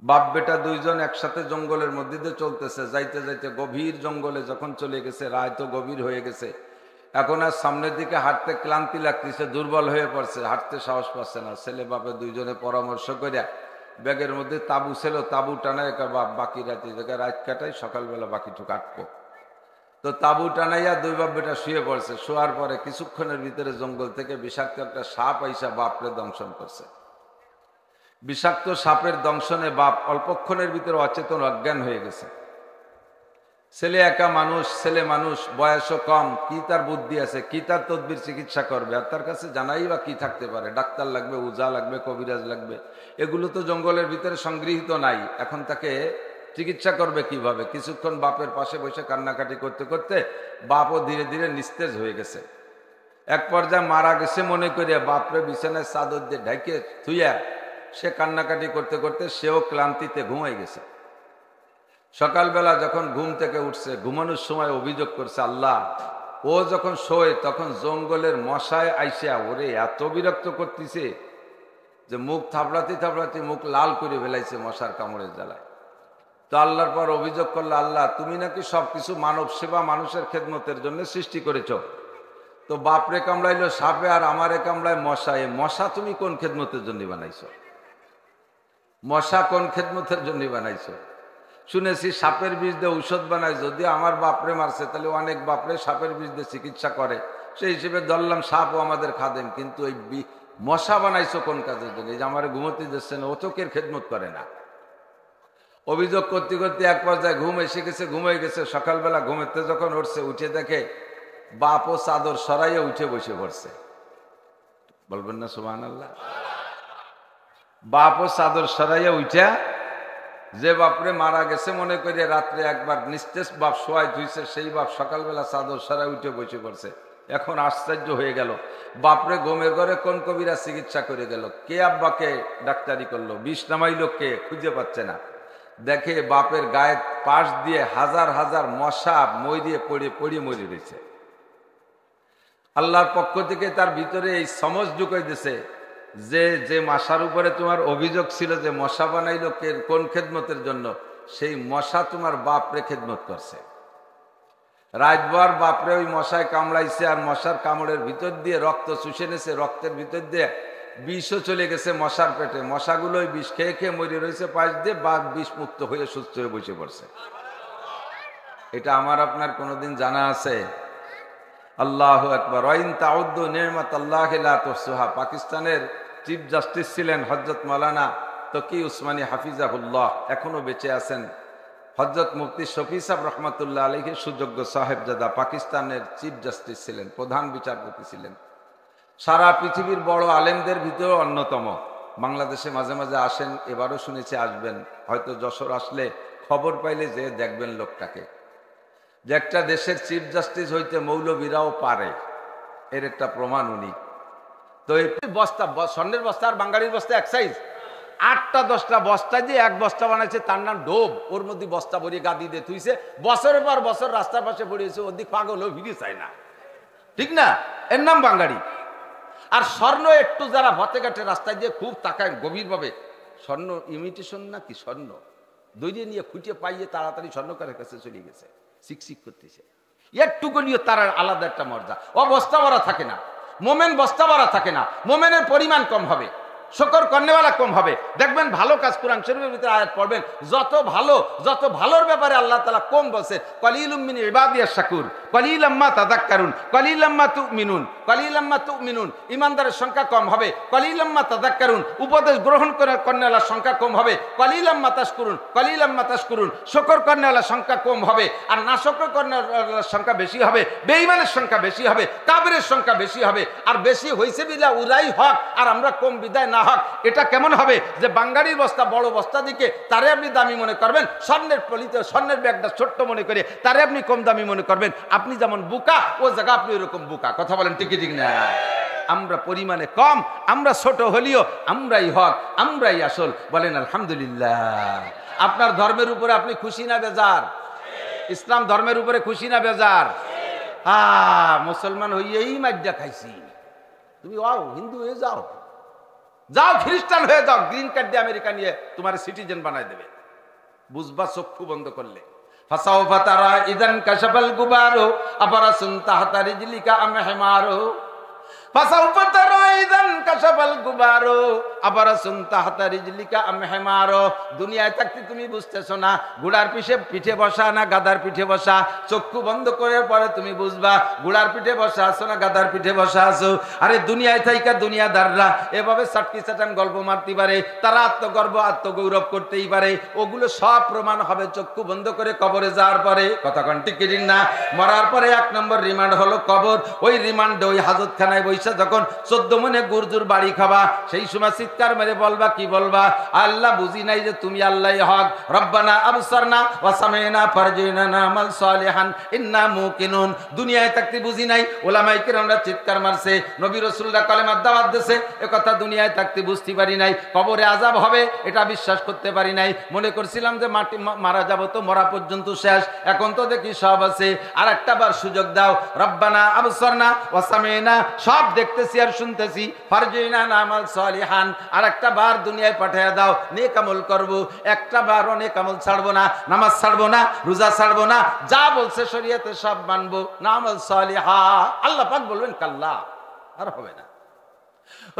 বাপ বেটা দুইজন একসাথে জঙ্গলের মধ্যে দিয়ে চলতেছে, যাইতে যাইতে গভীর জঙ্গলে যখন চলে গেছে, রাত তো গভীর হয়ে গেছে, এখন আর সামনের দিকে হাঁটতে ক্লান্তি লাগতেছে, দুর্বল হয়ে পড়ছে, হাঁটতে সাহস পাচ্ছে না। ছেলে বাপে দুইজনে পরামর্শ করে ব্যাগের মধ্যে তাবু ছিল, তাবু টানায় বাপ বাকি রাতে জায়গায় রাত কাটাই, সকালবেলা বাকিটুকু কাটবো। তো তাবু টানাইয়া দুই বাপ বেটা শুয়ে পড়ছে। শোয়ার পরে কিছুক্ষণের ভিতরে জঙ্গল থেকে বিষাক্ত একটা সাপ আইসা বাপরে দংশন করছে। বিষাক্ত সাপের দংশনে বাপ অল্পক্ষণের ভিতরে অচেতন অজ্ঞান হয়ে গেছে। ছেলে একা মানুষ, ছেলে মানুষ, বয়সও কম, কি তার বুদ্ধি আছে, কি তার তদবির চিকিৎসা করবে? আর তার কাছে জানাই বা কি থাকতে পারে? ডাক্তার লাগবে, উজা লাগবে, কবিরাজ লাগবে, এগুলো তো জঙ্গলের ভিতরে সংগৃহীত নাই। এখন তাকে চিকিৎসা করবে কিভাবে? কিছুক্ষণ বাপের পাশে বসে কান্নাকাটি করতে করতে বাপও ধীরে ধীরে নিস্তেজ হয়ে গেছে। এক পর্যায়ে মারা গেছে মনে করিয়া বাপরে বিছানায় চাদর দিয়ে ঢেকে থুইয়া সে কান্নাকাটি করতে করতে সেও ক্লান্তিতে ঘুমাই গেছে। সকালবেলা যখন ঘুম থেকে উঠছে, ঘুমানোর সময় অভিযোগ করছে, আল্লাহ, ও যখন শোয় তখন জঙ্গলের মশায় আইসা ওরে এত বিরক্ত করতেছে যে মুখ থাপড়াতে থাপড়াতে মুখ লাল করে ফেলাইছে মশার কামড়ের জ্বালায়। তো আল্লাহর পর অভিযোগ করলো, আল্লাহ, তুমি নাকি সবকিছু মানব সেবা, মানুষের খেদমতের জন্য সৃষ্টি করেছ। তো বাপরে কামড়াইলো সাপে আর আমারে কামড়ায় মশায়, মশা তুমি কোন খেদমতের জন্য বানাইছো? মশা কোন খেদমতের জন্য বানাইছো? শুনেছি সাপের বিষ দিয়ে ঔষধ বানায়, যদি আমার বাপরে মারছে তাহলে অনেক বাপরে সাপের বিষ দিয়ে চিকিৎসা করে, সেই হিসেবে ধরলাম সাপও আমাদের খাদেম, কিন্তু এই মশা বানাইছো কোন কাজের জন্য? এই যে আমার ঘুমোতে দিচ্ছে না, ও চোখের খেদমত করে না। অভিযোগ করতে করতে এক পর্যায়ে ঘুম এসে গেছে, ঘুমিয়ে গেছে। সকালবেলা ঘুমেতে যখন উঠছে, উঠে দেখে বাপও চাদর সরাইয়া উঠে বসে পড়ছে। বলবেন না সুবহানাল্লাহ? বাপও চাদর সরাইয়া উঠা, যে বাপরে মারা গেছে মনে করে রাত্রে একবার নিস্তেজ বাপ শোয়াই ধুইছে, সেই বাপ সকালবেলা চাদর সরাই উঠে বসে পড়ছে। এখন আশ্চর্য হয়ে গেল, বাপরে ঘুমের ঘরে কোন কবিরা চিকিৎসা করে গেল? কে আব্বাকে ডাক্তারি করলো? বিষ নামাইলো কে? খুঁজে পাচ্ছে না। দেখে বাপের গায়ের পাশ দিয়ে হাজার হাজার মশা মই দিয়ে পড়ে মরে রয়েছে। আল্লাহর পক্ষ থেকে তার ভিতরে এই সমঝ ঢুকাই দিছে যে যে মশার উপরে তোমার অভিযোগ ছিল যে মশা বানাইলো কে, কোন খেদমতের জন্য, সেই মশা তোমার বাপরে খেদমত করছে। রাতভর বাপরে ওই মশায় কামড়াইছে, আর মশার কামড়ের ভিতর দিয়ে রক্ত চুষে নেছে, রক্তের ভিতর দিয়ে বিষও চলে গেছে মশার পেটে। মশাগুলো ওই বিষ খেয়ে খেয়ে মরে রয়েছে পাশ দিয়ে, বাঘ বিষ মুক্ত হয়ে সুস্থ হয়ে বসে পড়ছে। এটা আমার আপনার কোনোদিন জানা আছে? আল্লাহু আকবার। ওয়াইন তাউদ্দু নি'মাতাল্লাহি লা তুহসুহা। পাকিস্তানের চিফ জাস্টিস ছিলেন হযরত মাওলানা তকি উসমানী হাফিজাহুল্লাহ, এখনো বেঁচে আছেন। হযরত মুফতি শফি সাহেব রহমাতুল্লাহ আলাইহি সুযোগ্য সাহেবজাদা পাকিস্তানের চিফ জাস্টিস ছিলেন, প্রধান বিচারপতি ছিলেন। সারা পৃথিবীর বড় আলেমদের ভিতরে অন্যতম। বাংলাদেশে মাঝে মাঝে আসেন, এবারও শুনেছি আসবেন। হয়তো যশোর আসলে খবর পাইলে যে দেখবেন লোকটাকে, যে একটা দেশের চিফ জাস্টিস হইতে মৌলবীরাও পারে, এর একটা প্রমাণ উনি। তো এই বস্তা, স্বর্ণের বস্তা আর বাঙালির বস্তা এক সাইজ, 8টা 10টা বস্তা দিয়ে এক বস্তা বানাইছে, তার নাম ডোব। ওর মধ্যে বস্তা ভরিয়ে গাদি দিয়ে তুইছে, বছরের পর বছর রাস্তার পাশে পড়িয়েছে, ওদিক পাগল হয়ে ভিড়ে চায় না, ঠিক না? এর নাম বাঙালি। আর স্বর্ণ একটু যারা ভতে ঘাটে রাস্তায় দিয়ে খুব তাকায় গভীরভাবে, স্বর্ণ ইমিটেশন নাকি স্বর্ণ দৈরিয়ে নিয়ে খুঁটিয়ে পাইয়ে তাড়াতাড়ি স্বর্ণকারের কাছে চলে গেছে, শিকশিক করতেছে। একটুকু নিয়ে তার আলাদা একটা মর্যাদা। ও বস্তা ভরা থাকে না, মোমেন বস্তা ভরা থাকে না, মোমেনের পরিমাণ কম হবে, শকর করনেওয়ালা কম হবে। দেখবেন ভালো কাজ, কোরআন শরীফের ভিতরে আয়াত পড়বেন, যত ভালোর ব্যাপারে আল্লাহ তাআলা কম বলছে, কলিলুম মিন ইবাদিয়াশ শাকুর কলিলাম মা তাযাক্কারুন কলিলাম মা তুমিনুন। ইমানদারের সংখ্যা কম হবে, কলিলাম মা তাযাক্কারুন। উপদেশ গ্রহণ করনেওয়ালার সংখ্যা কম হবে, কলিলাম মা তাশকুরুন। শকর করনেওয়ালার সংখ্যা কম হবে, আর না শকর করনেওয়ালার সংখ্যা বেশি হবে, বেঈমানের সংখ্যা বেশি হবে, কাফেরের সংখ্যা বেশি হবে। আর বেশি হইছে বিলা উরাই হক, আর আমরা কম বিদায় না হক। এটা কেমন হবে যে বাঙালির বস্তা বড় বস্তা দিকে তারে আপনি দামি মনে করবেন, স্বর্ণের পলিতে স্বর্ণের ব্যাগটা ছোট্ট মনে করে তারে আপনি কম দামি মনে করবেন। আপনি যেমন বোকা, ও জায়গা আপনি এরকম বোকা। কথা বলেন ঠিক ঠিক না? আমরা পরিমাণে কম, আমরা ছোট হলেও আমরাই হক, আমরাই আসল। বলেন আলহামদুলিল্লাহ। আপনার ধর্মের উপরে আপনি খুশি না বেজার? ইসলাম ধর্মের উপরে খুশি না বেজার? মুসলমান হইয়েই মাইডা খাইছি, তুমি হিন্দু হয়ে যাও। যাও খ্রিস্টান হয়ে যাও, গ্রিন কার্ড দিয়ে আমেরিকা নিয়ে তোমার সিটিজেন বানায় দেবে। বুঝবা চক্ষু বন্ধ করলে। ফাসাউফা তারা ইদান কাশাফাল গুবারু আফারাসুন তাহতা রিজলিকা আম হিমারু। ফাসাউফা তারা ইদান কাশাফাল গুবারু আফারাসুন তাহতা রিজলিকা আম হিমারু। দুনিয়ায় থাকতে তুমি বুঝতেছো না ঘোড়ার পিঠে বসা না গাধার পিঠে বসা। চক্ষু বন্ধ করার পরে তুমি বুঝবা ঘোড়ার পিঠে বসা আছো না গাধার পিঠে বসা আছো। আরে দুনিয়ায় থাইকা দুনিয়াদাররা এভাবে সাটকি চাটান গল্প মারতে পারে, তারা আত্মগর্ব আত্মগৌরব করতেই পারে। ওগুলো সব প্রমাণ হবে চক্ষু বন্ধ করে কবরে যাওয়ার পরে। কথা কোন ঠিক কিনা না? মরার পরে 1 নম্বর রিমান্ড হলো কবর। ওই রিমান্ডে ওই হাজতখানায় বৈশা যখন 14 মনে গুরজুর বাড়ি খাবা, সেই সময় চিৎকার মেরে বলবা, কি বলবা? আল্লাহ বুঝি নাই যে তুমি আল্লাহই হক। রব্বানা আবসারনা ওয়া সামি'না ফারজি'না না'মাল সালিহান ইন্না মুকিনুন। দুনিয়ায় থাকতে বুঝি নাই। ওলামায়ে কেরামরা চিৎকার মারছে, নবী রাসূলরা কালেমার দাওয়াত দিয়েছে, এ কথা দুনিয়ায় থাকতে বুঝতে পারি নাই। কবরে আযাব হবে এটা বিশ্বাস করতে পারি নাই। মনে করছিলাম যে মারা যাব তো মরা পর্যন্ত শেষ, এখন তো দেখি সব আছে। আর একটা বার সুযোগ দাও। রব্বানা আবসারনা ওয়া সামি'না, সব দেখতেছি আর শুনতেছি। ফারজি'না না'মাল সালিহান, আর একটা বার দুনিয়ায় পাঠিয়ে দাও, নেক আমল করব। একটা বার নেক আমল ছাড়বো না, নামাজ ছাড়বো না, রোজা ছাড়বো না, যা বলছে শরীয়তে সব মানবো। না'মাল সালিহা। আল্লাহ পাক বলবেন কাল্লা, আর হবে না।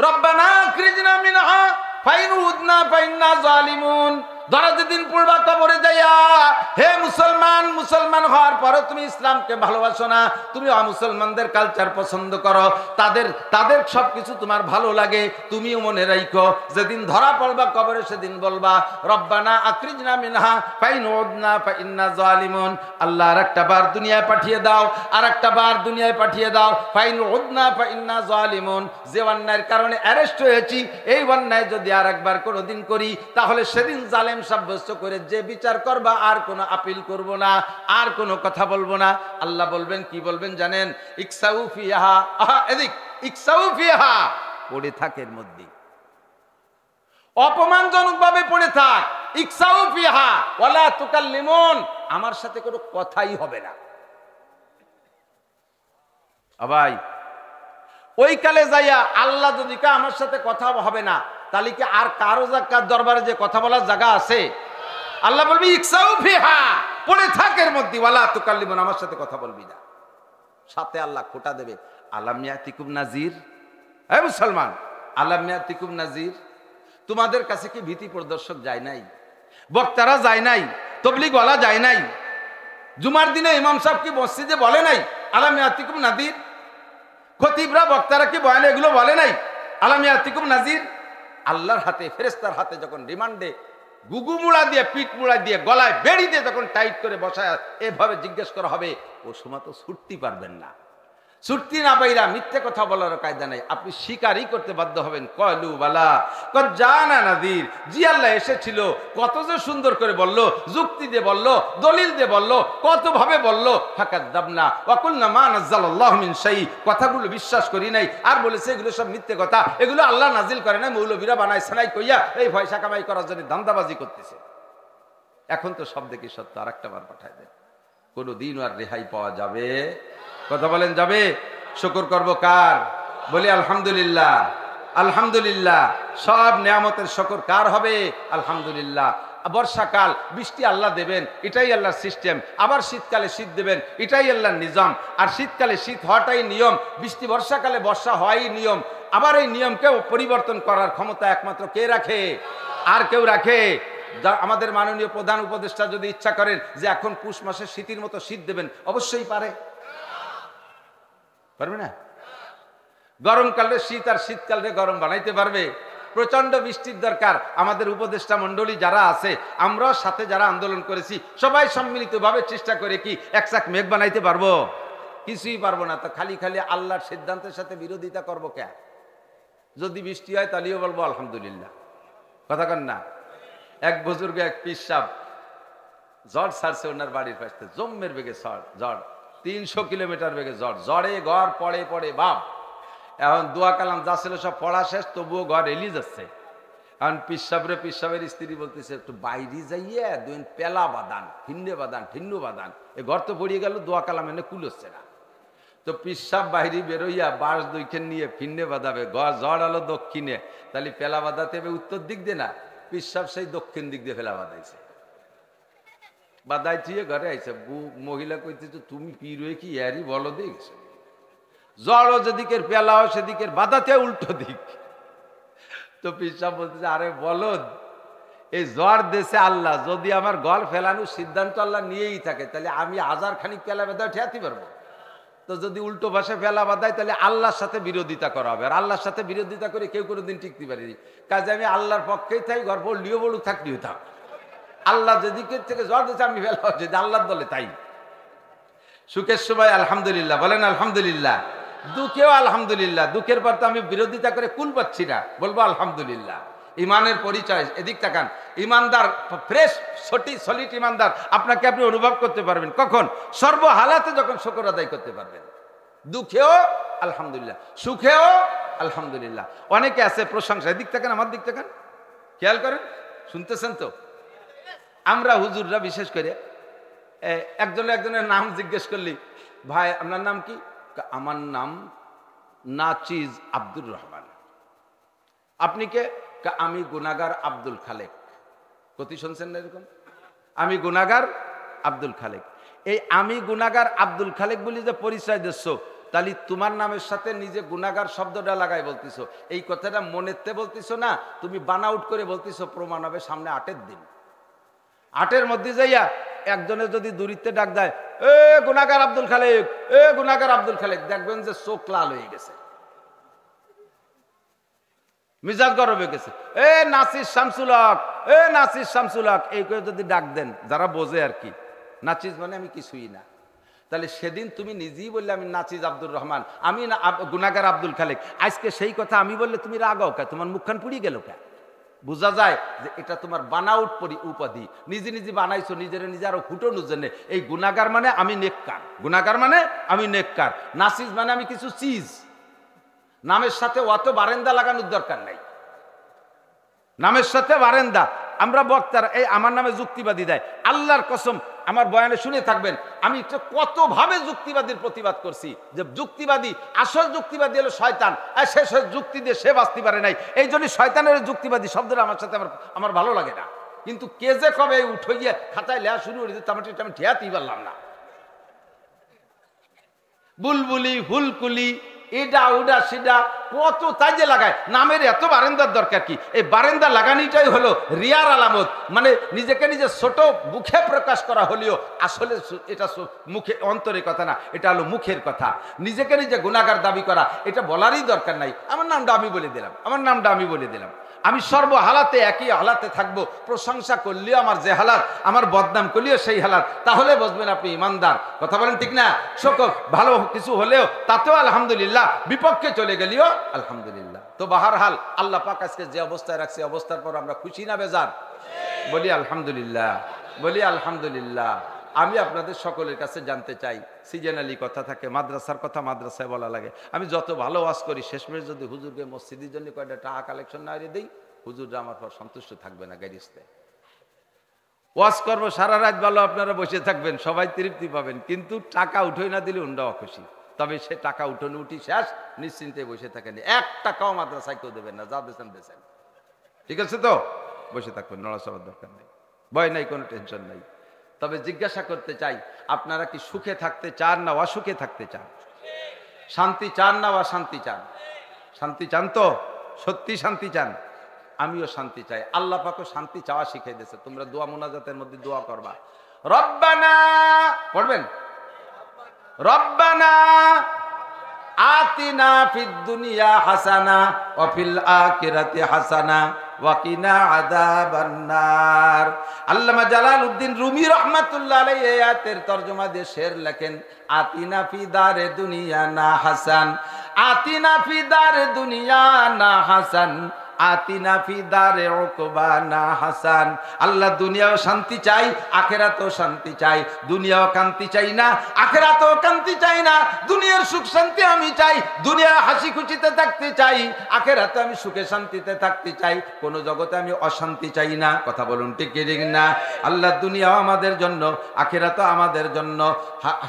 রব্বানা আখরিজনা মিনহা ফাইন উদনা ফাইন্না জালিমুন। ধরা যেদিন পড়বা কবরে যাইয়া, হে মুসলমান, মুসলমান হওয়ার পরে তুমি ইসলামকে ভালোবাসো না, তুমি অমুসলমানদের কালচার পছন্দ করো, তাদের সবকিছু তোমার ভালো লাগে। তুমিও মনে রাখো যেদিন ধরা পড়বা কবরে সেদিন বলবা রব্বানা আখরিজনা মিনহা ফাইন উদনা ফাইন্না জালিমুন। আল্লাহ আর একটা বার দুনিয়ায় পাঠিয়ে দাও, আর একটা বার দুনিয়ায় পাঠিয়ে দাও। ফাইন উদনা ফাইন্না জালিমুন, যে অন্যায়ের কারণে অ্যারেস্ট হয়েছি, এই অন্যায় যদি আর একবার কোনোদিন করি তাহলে সেদিন জালেম সাব্যস্ত করে যে বিচার করবা আর কোনো আপিল করব না, আর কোনো কথা বলবো না। আল্লাহ বলবেন, কি বলবেন জানেন? ইকসাউ ফিহা, এদিক ইকসাউ ফিহা, পড়ে থাকের মধ্যে অপমানজনক ভাবে পড়ে থাক। ইকসাউ ফিহা ওয়ালা তুকাল্লিমুন, আমার সাথে কোনো কথাই হবে না। ভাই ওই কালে যাইয়া আল্লাহ যদি কা আমার সাথে কথা হবে না, তাহলে কি আর কারো দরবারে যে কথা বলার জায়গা আছে? আল্লাহ বলবি ইকসাউ ফিহা, পড়ে থাকের মধ্যে, ওয়ালা তুকাল্লিমুন, আমার সাথে কথা বলবি না। সাথে আল্লাহ খোটা দেবে, আলাম ইয়াতিকুম নাজির। হে মুসলমান, আলাম ইয়াতিকুম নাজির, তোমাদের কাছে কি ভীতি প্রদর্শক যায় নাই? বক্তারা যায় নাই? তবলিগওয়ালা যায় নাই? জুমার দিনে ইমাম সাহেব কি মসজিদে বলে নাই আলাম ইয়াতিকুম নাজির? খতিবরা বক্তারা কি বয়ানে এগুলো বলে নাই আলাম ইয়াতিকুম নাজির? আল্লাহর হাতে, ফেরেশতার হাতে যখন রিমান্ডে গুগু মুড়া দিয়ে, পিঠ মুড়া দিয়ে, গলায় বেড়ি দিয়ে যখন টাইট করে বসায় এভাবে জিজ্ঞেস করা হবে, ও সময় তো ছুটতে পারবেন না। ছুটতি না পাইরা মিথ্যে কথা বলার কায়দা নাই, আপনি স্বীকারই করতে বাধ্য হবেন। কলু বালা জানা নাদির, জি আল্লাহ এসেছিল, কত যে সুন্দর করে বলল, যুক্তি দিয়ে বলল, দলিল দিয়ে বলল, কত ভাবে বলল। ফাকাদ্দাবনা ওয়া কুলনা মা নাযালাল্লাহু মিন শাই, কথাগুলো বিশ্বাস করি নাই, আর বলেছে এগুলো সব মিথ্যে কথা, এগুলো আল্লাহ নাজিল করে নাই, মৌলবীরা বানাইছে নাই কইয়া এই পয়সা কামাই করার জন্য ধান্দাবাজি করতেছে। এখন তো সব দেখি সত্য, আর একটা বার পাঠায় দেন, কোনদিন আর রেহাই পাওয়া যাবে? কথা বলেন যাবে? শুকর করব কার? বলি আলহামদুলিল্লাহ। আলহামদুলিল্লাহ, সব নিয়ামতের শুকর কার হবে? আলহামদুলিল্লাহ। বর্ষাকাল বৃষ্টি আল্লাহ দেবেন, এটাই আল্লাহর সিস্টেম। আবার শীতকালে শীত দেবেন, এটাই আল্লাহর নিজাম। আর শীতকালে শীত হওয়াটাই নিয়ম, বৃষ্টি বর্ষাকালে বর্ষা হওয়াই নিয়ম। আবার এই নিয়মকেও পরিবর্তন করার ক্ষমতা একমাত্র কে রাখে? আর কেউ রাখে? আমাদের মাননীয় প্রধান উপদেষ্টা যদি ইচ্ছা করেন যে এখন পুষ মাসে শীতের মতো শীত দেবেন, অবশ্যই পারে। পারবে না? গরমকালে শীত আর শীতকালে গরম বানাইতে পারবে? প্রচন্ড বৃষ্টির দরকার। আমাদের উপদেষ্টা মন্ডলী যারা আছে, আমরাও সাথে যারা আন্দোলন করেছি, সবাই সম্মিলিতভাবে চেষ্টা করে কি এক চাক মেঘ বানাইতে পারবো? কিছুই পারবো না। তো খালি খালি আল্লাহর সিদ্ধান্তের সাথে বিরোধিতা করবো কে? যদি বৃষ্টি হয় তাহলেও বলবো আলহামদুলিল্লাহ। কথা কন না? এক বুজুর্গ, এক পীর সাহেব ঝড় ছাড়ছে ওনার বাড়ির পাশে, জম্মের বেগে ঝড়, 300 কিলোমিটার বেগে ঝড়, ঝড়ে ঘর পড়ে পড়ে বাপ। এখন দোয়া কালাম যা ছিল সব পড়া শেষ, তবুও ঘর এলি যাচ্ছে। এখন পীর সাহেবের স্ত্রী বলতেছে একটু বাইরে যাইয়ে দুই পেলা বাদান, ঠিন্ডে বাদান, ঠিন্ডু বাদান, এ ঘর তো পড়িয়ে গেল, দোয়া কালাম এনে কুল হচ্ছে না। তো তো পিসাব বাহিরি বেরোইয়া বাঁশ দুইখান নিয়ে ফিন্নে বাঁধাবে, ঝড় আলো দক্ষিণে, তাহলে ফেলা বাঁধাতে হবে উত্তর দিক দিয়ে না, পিসাব সেই দক্ষিণ দিক দিয়ে ফেলা বাঁধাইছে। বাদাই থুয়ে ঘরে আইছে, মহিলা কইতেছে তুমি পীর হয়ে কি এরই বলো দেখছে, জ্বরও যেদিকের পেলাও সেদিকের বাদাতে উল্টো দিক। তো পিসাব বলতেছে আরে বলদ, এই জ্বর দেশে আল্লাহ, যদি আমার গল ফেলানোর সিদ্ধান্ত আল্লাহ নিয়েই থাকে তাহলে আমি হাজার খানিক পেলা বেদা ঠেয়াতে পারবো? তো যদি উল্টো ভাষায় ফেলা বাদায় তাহলে আল্লাহর সাথে বিরোধিতা করা হবে, আর আল্লাহর সাথে বিরোধিতা করে কেউ কোনোদিন টিকতে পারিনি। কাজে আমি আল্লাহর পক্ষেই থাকি, ঘর পড়লিও বলুক থাকলিও থাক, আল্লাহ যেদিকের থেকে জ্বর দিচ্ছে আমি ফেলা যদি আল্লাহর দলে তাই। সুখের সময় আলহামদুলিল্লাহ বলেন, আলহামদুলিল্লাহ। দুঃখেও আলহামদুলিল্লাহ, দুঃখের পর তো আমি বিরোধিতা করে কুল পাচ্ছি না, বলবো আলহামদুলিল্লাহ। ইমানের পরিচয়, এদিক তাকান, ইমানদার ফ্রেশ সলিড ইমানদার আপনাকে আপনি অনুভব করতে পারবেন কখন? সর্বহালাতে যখন শুকর আদায় করতে পারবেন, দুঃখেও আলহামদুলিল্লাহ, সুখেও আলহামদুলিল্লাহ। অনেকে আছে প্রশংসা, এদিক তাকান, আমার দিক তাকান, খেয়াল করেন, শুনতেছেন তো? আমরা হুজুররা বিশেষ করে একজনের নাম জিজ্ঞেস করলি, ভাই আপনার নাম কি? আমার নাম নাচিজ আব্দুর রহমান। আপনি কে? আমি গুনাগার আব্দুল খালেক। কতি শুনছেন না এরকম? আমি গুনাগার আব্দুল খালেক। এই আমি গুনাগার আব্দুল খালেক বলি যে পরিচয় দিচ্ছ, তাহলে তোমার নামের সাথে নিজে গুনাগার শব্দটা লাগাই বলতেছো, এই কথাটা মনেতে বলতেছো না, তুমি বানাউট করে বলতেছো, প্রমাণ হবে সামনে 8-এর দিন। 8-এর মধ্যে যাইয়া একজনের যদি দূরিত্বে ডাক দেয়, এ গুনাগার আব্দুল খালেক, এ গুনাগার আব্দুল খালেক, দেখবেন যে চোখ লাল হয়ে গেছে, মিজাজ গরম হয়ে গেছে, এ নাসির শামসুল হক, এ নাসির শামসুল হক, এই করে যদি ডাক দেন, যারা বোঝে আর কি, নাচিজ মানে আমি কিছুই না, তাহলে সেদিন তুমি নিজেই বললে আমি নাচিজ আব্দুর রহমান, আমি না গুনাগার আব্দুল খালেক। আজকে সেই কথা আমি বললে তুমি রাগাও কে? তোমার মুখখান পুড়িয়ে গেল কে? বোঝা যায় যে এটা তোমার বানাউট উপাধি, নিজে নিজে বানাইছো, নিজের নিজে আরো ফুটোনোর জন্য। এই গুনাগার মানে আমি নেককার, গুনাগার মানে আমি নেককার, নাসিজ মানে আমি কিছু চিজ। নামের সাথে অত বারেন্দা লাগানোর দরকার নাই, নামের সাথে বারেন্দা। আমরা বক্তার এই আমার নামে যুক্তিবাদী দেয়, আল্লাহর কসম আমার বয়ানে শুনে থাকবেন, আমি কত ভাবে যুক্তিবাদীর প্রতিবাদ করছি, যে যুক্তিবাদী, আসল যুক্তিবাদী হলো শয়তান, আর সে যুক্তি দিয়ে সে বাঁচতে পারে নাই, এই জন্য শয়তানের যুক্তিবাদী শব্দটা আমার সাথে আমার ভালো লাগে না। কিন্তু কে যে কবে উঠে গিয়ে খাতায় লেয়া শুরু করে দিতে, আমি ঠেয়াতেই পারলাম না। বুলবুলি, ফুলকুলি, এটা ওটা সেটা কত তাই যে লাগায়, নামের এত বারেন্দার দরকার কি? এই বারেন্দা লাগানিটাই হলো রিয়ার আলামত, মানে নিজেকে নিজে ছোট মুখে প্রকাশ করা হলেও আসলে এটা মুখে অন্তরের কথা না, এটা হলো মুখের কথা। নিজেকে নিজে গুনাহগার দাবি করা এটা বলারই দরকার নাই, আমার নামটা আমি বলে দিলাম, আমার নামটা আমি বলে দিলাম। আমি সর্বহালাতে একই হালাতে থাকবো, প্রশংসা করলেও আমার যে হালাত, আমার বদনাম করলেও সেই হালাত, তাহলে বুঝবেন আপনি ইমানদার। কথা বলেন ঠিক না? সকল ভালো কিছু হলেও তাতেও আলহামদুলিল্লাহ, বিপক্ষে চলে গেলেও আলহামদুলিল্লাহ। তো বাহারহাল আল্লাহ পাক আজকে যে অবস্থায় রাখছে, অবস্থার পর আমরা খুশি না বেজার? বলি আলহামদুলিল্লাহ, বলি আলহামদুলিল্লাহ। আমি আপনাদের সকলের কাছে জানতে চাই, সিজনালি কথা থাকে, মাদ্রাসার কথা মাদ্রাসায় বলা লাগে। আমি যত ভালো ওয়াজ করি, শেষমেশ যদি হুজুরকে মসজিদের জন্য কয়টা টাকা কালেকশন না দিয়ে দিই, হুজুররা আমার পর সন্তুষ্ট থাকবে না। গাইরিস্তে ওয়াজ করবো সারা রাত, ভালো আপনারা বসে থাকবেন, সবাই তৃপ্তি পাবেন, কিন্তু টাকা উঠোই না দিলে উন্ডাও খুশি। তবে সে টাকা উঠোনে উঠি শেষ, নিশ্চিন্তে বসে থাকেন, 1 টাকাও মাদ্রাসায় কেউ দেবেন না, যা দেশেন দেশেন, ঠিক আছে তো? বসে থাকবেন, নড়াচড়ার দরকার নেই, ভয় নাই, কোনো টেনশন নাই। তবে জিজ্ঞাসা করতে চাই, আপনারা কি সুখে থাকতে চান না অসুখে থাকতে চান? শান্তি চান না অশান্তি চান? শান্তি চান তো? সত্যি শান্তি চান? আমিও শান্তি চাই। আল্লাহ পাকও শান্তি চাওয়া শিখিয়ে দিয়েছে। তোমরা দোয়া মুনাজাতের মধ্যে দোয়া করবা, রব্বানা পড়বেন, রব্বানা আতিনা ফিদ দুনিয়া হাসানা ওয়া ফিল আখিরাতি হাসানা ওয়া কিনা আযাবান নার। আল্লামা জালালউদ্দিন রুমি রাহমাতুল্লাহ আলাইহি এই আয়াতের তরজমা দিয়ে শের লেখেন, আতিনা ফি দারে দুনিয়া না হাসান, আতিনা ফি দারে দুনিয়া না হাসান, আতিনা ফি দারে উকবানা হাসান। আল্লাহ দুনিয়াও শান্তি চাই, আখিরাতেও শান্তি চাই। দুনিয়াও কান্তি চাই না, আখিরাতেও কান্তি চাই না। দুনিয়ার সুখ শান্তি আমি চাই, দুনিয়া হাসি খুশিতে থাকতে চাই, আখিরাতে আমি সুখে শান্তিতে থাকতে চাই। কোন জগতে আমি অশান্তি চাই না। কথা বলুন ঠিক কি ঠিক না? আল্লাহ দুনিয়াও আমাদের জন্য, আখিরাতও আমাদের জন্য।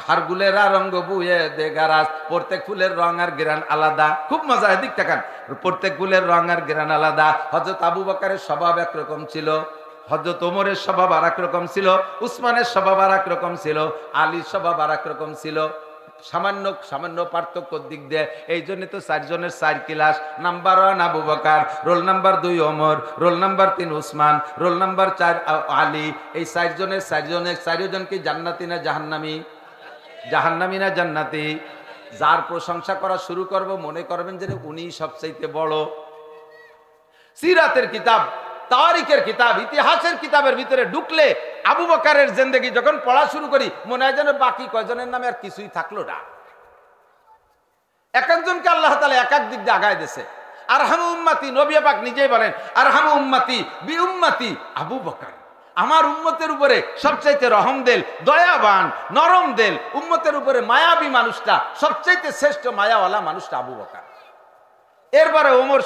হারগুলেরা রঙ্গ বুয়ে দে গারাজ, প্রত্যেক ফুলের রং আর গ্রান আলাদা। খুব মজা, এদিক তাকান। প্রত্যেক ফুলের রং আর গ্রান আলাদা। হযরত আবু বকরের স্বভাব একরকম ছিল, হযরত ওমরের স্বভাব আর এক রকম ছিল, উসমানের স্বভাব আর এক রকম ছিল, আলীর স্বভাব আর এক রকম ছিল। সামান্য সামান্য পার্থক্য দিক দিয়ে। এই জন্য তো 4 জনের 4 class. Number 1 Abu Bakr, roll number 2 Omar, roll number 3 Osman, roll number 4 Ali. এই 4 জনের 4 জন কি জান্নাতি না জাহান্নামী? জাহান্নামী না জান্নাতি? যার প্রশংসা করা শুরু করব মনে করবেন যে উনি সবচাইতে বড়। সিরাতের কিতাব, তারিখের কিতাব, ইতিহাসের কিতাবের ভিতরে ঢুকলে আবু বকরের জিন্দেগি যখন পড়া শুরু করি মনে হয় যেন বাকি কয়জনের নামে আর কিছুই থাকলো না। এক একজনকে আল্লাহ তাআলা এক এক দিক দিয়ে আগায় দিয়েছে। আরহামু উম্মতি, নবী পাক নিজেই বলেন আরহামু উম্মতি বি উম্মতি আবু বকর। আমার উম্মতের উপরে সবচাইতে রহম দেল, দয়াবান, নরম দেল, উম্মতের উপরে মায়াবী মানুষটা, সবচাইতে শ্রেষ্ঠ মায়াওয়ালা মানুষটা আবু বকর। এরপরে ওমর।